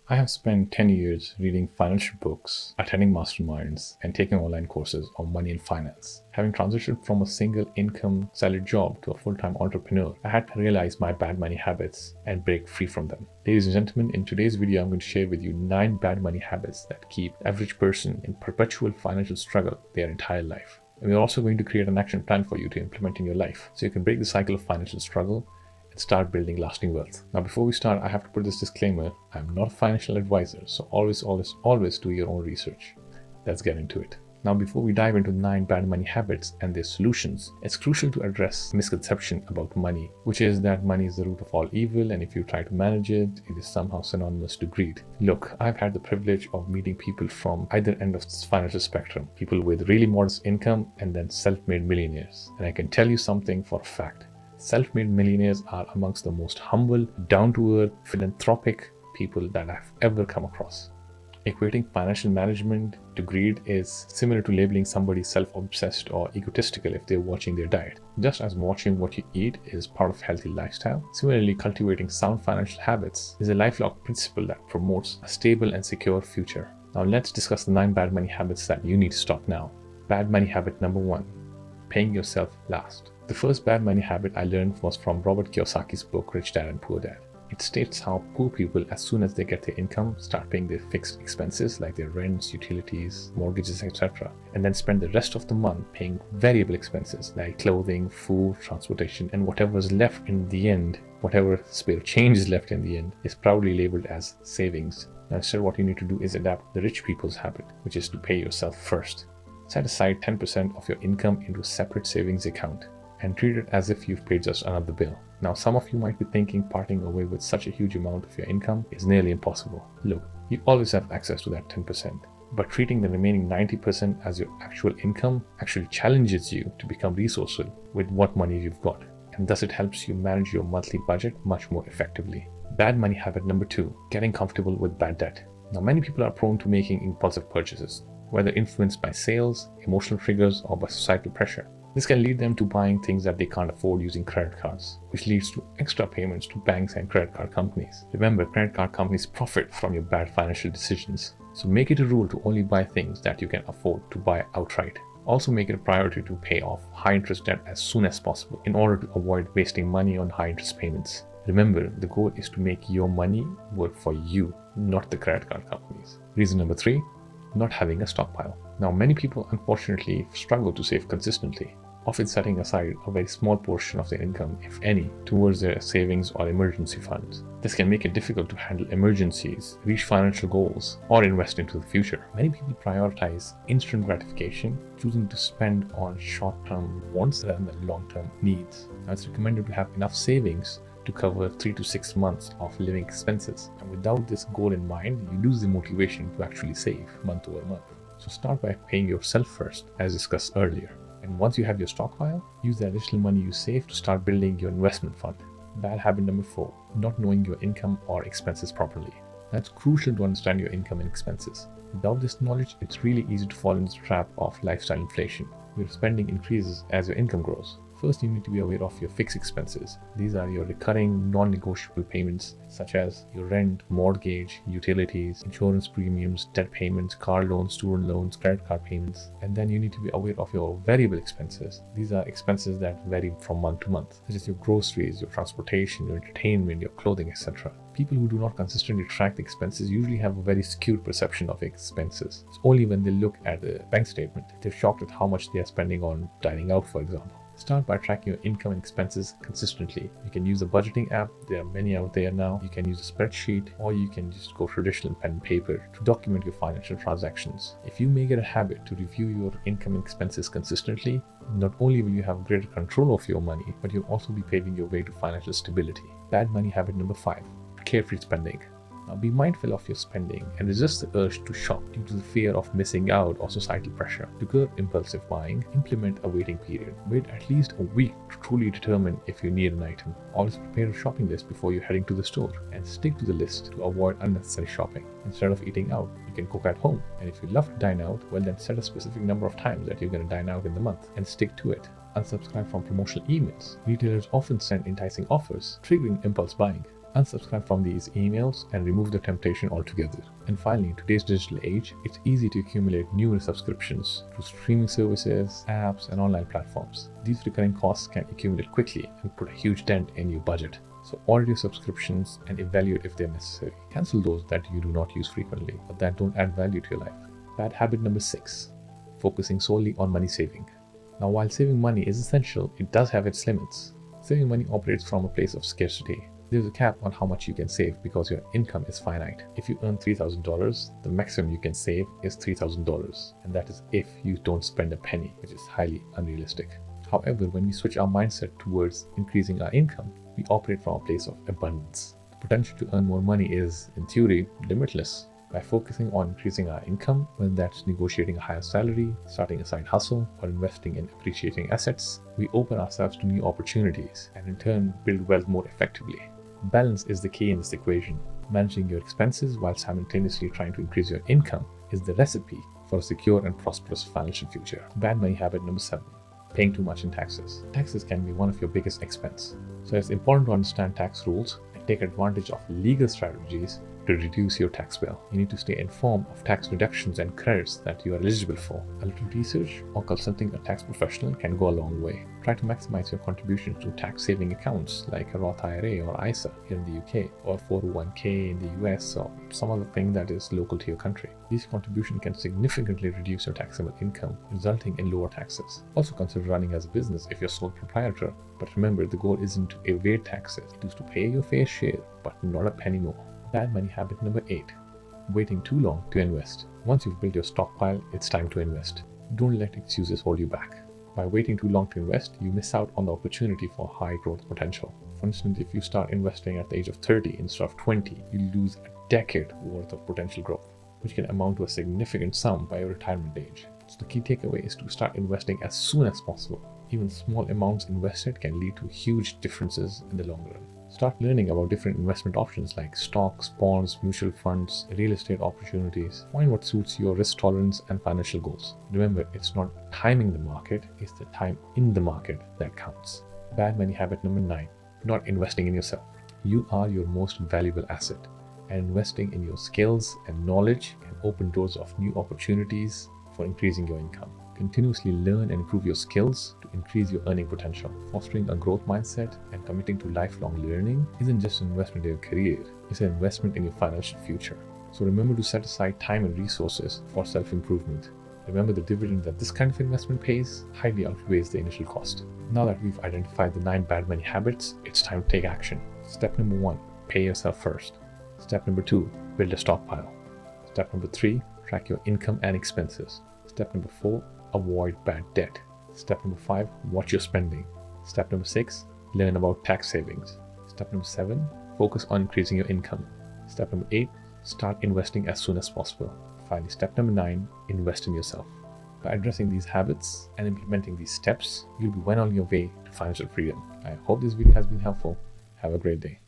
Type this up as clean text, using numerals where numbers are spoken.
I have spent 10 years reading financial books, attending masterminds, and taking online courses on money and finance. Having transitioned from a single income salary job to a full-time entrepreneur, I had to realize my bad money habits and break free from them. Ladies and gentlemen, in today's video, I'm going to share with you 9 bad money habits that keep the average person in perpetual financial struggle their entire life. And we're also going to create an action plan for you to implement in your life so you can break the cycle of financial struggle and start building lasting wealth. Now, before we start, I have to put this disclaimer. I'm not a financial advisor, so always do your own research. Let's get into it. Now, before we dive into 9 bad money habits and their solutions, it's crucial to address a misconception about money, which is that money is the root of all evil, and if you try to manage it, it is somehow synonymous to greed. Look, I've had the privilege of meeting people from either end of this financial spectrum, people with really modest income and then self-made millionaires. And I can tell you something for a fact. Self-made millionaires are amongst the most humble, down-to-earth, philanthropic people that I've ever come across. Equating financial management to greed is similar to labeling somebody self-obsessed or egotistical if they're watching their diet. Just as watching what you eat is part of a healthy lifestyle, similarly cultivating sound financial habits is a lifelong principle that promotes a stable and secure future. Now let's discuss the 9 bad money habits that you need to stop now. Bad money habit number 1. Paying yourself last. The first bad money habit I learned was from Robert Kiyosaki's book Rich Dad and Poor Dad. It states how poor people, as soon as they get their income, start paying their fixed expenses like their rents, utilities, mortgages, etc. and then spend the rest of the month paying variable expenses like clothing, food, transportation, and whatever is left in the end, whatever spare change is left in the end, is proudly labeled as savings. Now instead, what you need to do is adapt the rich people's habit, which is to pay yourself first. Set aside 10% of your income into a separate savings account and treat it as if you've paid just another bill. Now, some of you might be thinking parting away with such a huge amount of your income is nearly impossible. Look, you always have access to that 10%, but treating the remaining 90% as your actual income actually challenges you to become resourceful with what money you've got, and thus it helps you manage your monthly budget much more effectively. Bad money habit number 2, getting comfortable with bad debt. Now, many people are prone to making impulsive purchases, whether influenced by sales, emotional triggers, or by societal pressure. This can lead them to buying things that they can't afford using credit cards, which leads to extra payments to banks and credit card companies. Remember, credit card companies profit from your bad financial decisions, so make it a rule to only buy things that you can afford to buy outright. Also make it a priority to pay off high interest debt as soon as possible in order to avoid wasting money on high interest payments. Remember, the goal is to make your money work for you, not the credit card companies. Reason number 3, not having a stockpile. Now, many people unfortunately struggle to save consistently, often setting aside a very small portion of their income, if any, towards their savings or emergency funds. This can make it difficult to handle emergencies, reach financial goals, or invest into the future. Many people prioritize instant gratification, choosing to spend on short-term wants rather than long-term needs. Now, it's recommended to have enough savings to cover 3 to 6 months of living expenses. And without this goal in mind, you lose the motivation to actually save month over month. So start by paying yourself first, as discussed earlier. And once you have your stockpile, use the additional money you save to start building your investment fund. Bad habit number 4, not knowing your income or expenses properly. That's crucial to understand your income and expenses. Without this knowledge, it's really easy to fall into the trap of lifestyle inflation, where spending increases as your income grows. First, you need to be aware of your fixed expenses. These are your recurring, non-negotiable payments such as your rent, mortgage, utilities, insurance premiums, debt payments, car loans, student loans, credit card payments. And then you need to be aware of your variable expenses. These are expenses that vary from month to month, such as your groceries, your transportation, your entertainment, your clothing, etc. People who do not consistently track the expenses usually have a very skewed perception of expenses. It's only when they look at the bank statement, they're shocked at how much they are spending on dining out, for example. Start by tracking your income and expenses consistently. You can use a budgeting app. There are many out there now. You can use a spreadsheet, or you can just go traditional pen and paper to document your financial transactions. If you make it a habit to review your income and expenses consistently, not only will you have greater control of your money, but you'll also be paving your way to financial stability. Bad money habit number 5, carefree spending. Now, be mindful of your spending and resist the urge to shop due to the fear of missing out or societal pressure. To curb impulsive buying, implement a waiting period. Wait at least a week to truly determine if you need an item. Always prepare a shopping list before you're heading to the store and stick to the list to avoid unnecessary shopping. Instead of eating out, you can cook at home. And if you love to dine out, well then set a specific number of times that you're going to dine out in the month and stick to it. Unsubscribe from promotional emails. Retailers often send enticing offers, triggering impulse buying. Unsubscribe from these emails and remove the temptation altogether. And finally, in today's digital age, it's easy to accumulate numerous subscriptions to streaming services, apps, and online platforms. These recurring costs can accumulate quickly and put a huge dent in your budget. So audit your subscriptions and evaluate if they're necessary. Cancel those that you do not use frequently or that don't add value to your life. Bad habit number 6, focusing solely on money saving. Now, while saving money is essential, it does have its limits. Saving money operates from a place of scarcity. There's a cap on how much you can save because your income is finite. If you earn $3,000, the maximum you can save is $3,000, and that is if you don't spend a penny, which is highly unrealistic. However, when we switch our mindset towards increasing our income, we operate from a place of abundance. The potential to earn more money is, in theory, limitless. By focusing on increasing our income, whether that's negotiating a higher salary, starting a side hustle, or investing in appreciating assets, we open ourselves to new opportunities and in turn build wealth more effectively. Balance is the key in this equation. Managing your expenses while simultaneously trying to increase your income is the recipe for a secure and prosperous financial future. Bad money habit number 7, paying too much in taxes. Taxes can be one of your biggest expense. So it's important to understand tax rules and take advantage of legal strategies to reduce your tax bill. You need to stay informed of tax deductions and credits that you are eligible for. A little research or consulting a tax professional can go a long way. Try to maximize your contributions to tax-saving accounts like a Roth IRA or ISA here in the UK, or 401k in the US, or some other thing that is local to your country. These contributions can significantly reduce your taxable income, resulting in lower taxes. Also consider running as a business if you're sole proprietor, but remember, the goal isn't to evade taxes. It is to pay your fair share, but not a penny more. Bad money habit number 8, waiting too long to invest. Once you've built your stockpile, it's time to invest. Don't let excuses hold you back. By waiting too long to invest, you miss out on the opportunity for high growth potential. For instance, if you start investing at the age of 30 instead of 20, you lose a decade worth of potential growth, which can amount to a significant sum by your retirement age. So the key takeaway is to start investing as soon as possible. Even small amounts invested can lead to huge differences in the long run. Start learning about different investment options like stocks, bonds, mutual funds, real estate opportunities. Find what suits your risk tolerance and financial goals. Remember, it's not timing the market, it's the time in the market that counts. Bad money habit number 9, not investing in yourself. You are your most valuable asset, and investing in your skills and knowledge can open doors of new opportunities for increasing your income. Continuously learn and improve your skills to increase your earning potential. Fostering a growth mindset and committing to lifelong learning isn't just an investment in your career, it's an investment in your financial future. So remember to set aside time and resources for self-improvement. Remember, the dividend that this kind of investment pays highly outweighs the initial cost. Now that we've identified the 9 bad money habits, it's time to take action. Step number 1, pay yourself first. Step number 2, build a stockpile. Step number 3, track your income and expenses. Step number 4, avoid bad debt. Step number 5, watch your spending. Step number 6, learn about tax savings. Step number 7, focus on increasing your income. Step number 8, start investing as soon as possible. Finally, step number 9, invest in yourself. By addressing these habits and implementing these steps, you'll be well on your way to financial freedom. I hope this video has been helpful. Have a great day.